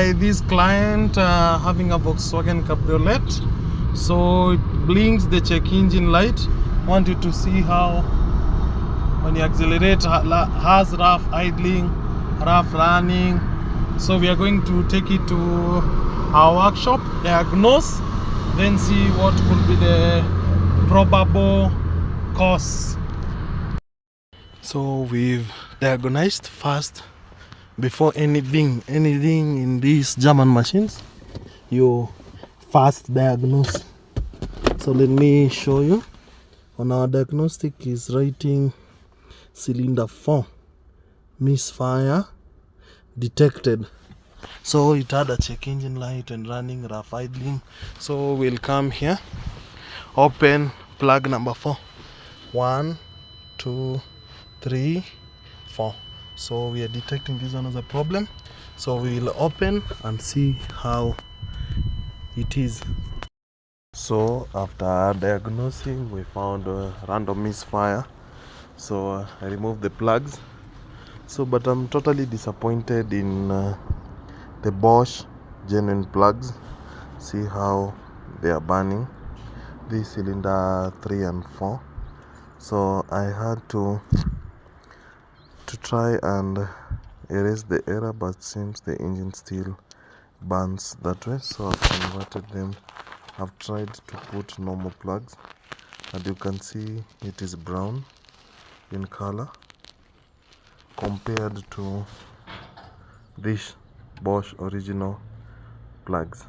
by this client having a Volkswagen Cabriolet. So it blinks the check engine light. Want you to see how when you accelerate has rough idling, rough running. So we are going to take it to our workshop, diagnose, then see what could be the probable cause. So we've diagnosed first. Before anything in these German machines, you first diagnose. So let me show you. On our diagnostic is writing cylinder 4 misfire detected. So it had a check engine light and running, rough idling. So we'll come here, open plug number 4. 1, 2, 3, 4. So we are detecting this one as a problem. So we will open and see how it is. So after diagnosing, we found a random misfire. So I removed the plugs. So but I'm totally disappointed in the Bosch genuine plugs. See how they are burning. This cylinder 3 and 4. So I had to try and erase the error, but seems the engine still burns that way. So I've converted them. I've tried to put normal plugs, and you can see it is brown in color compared to these Bosch original plugs.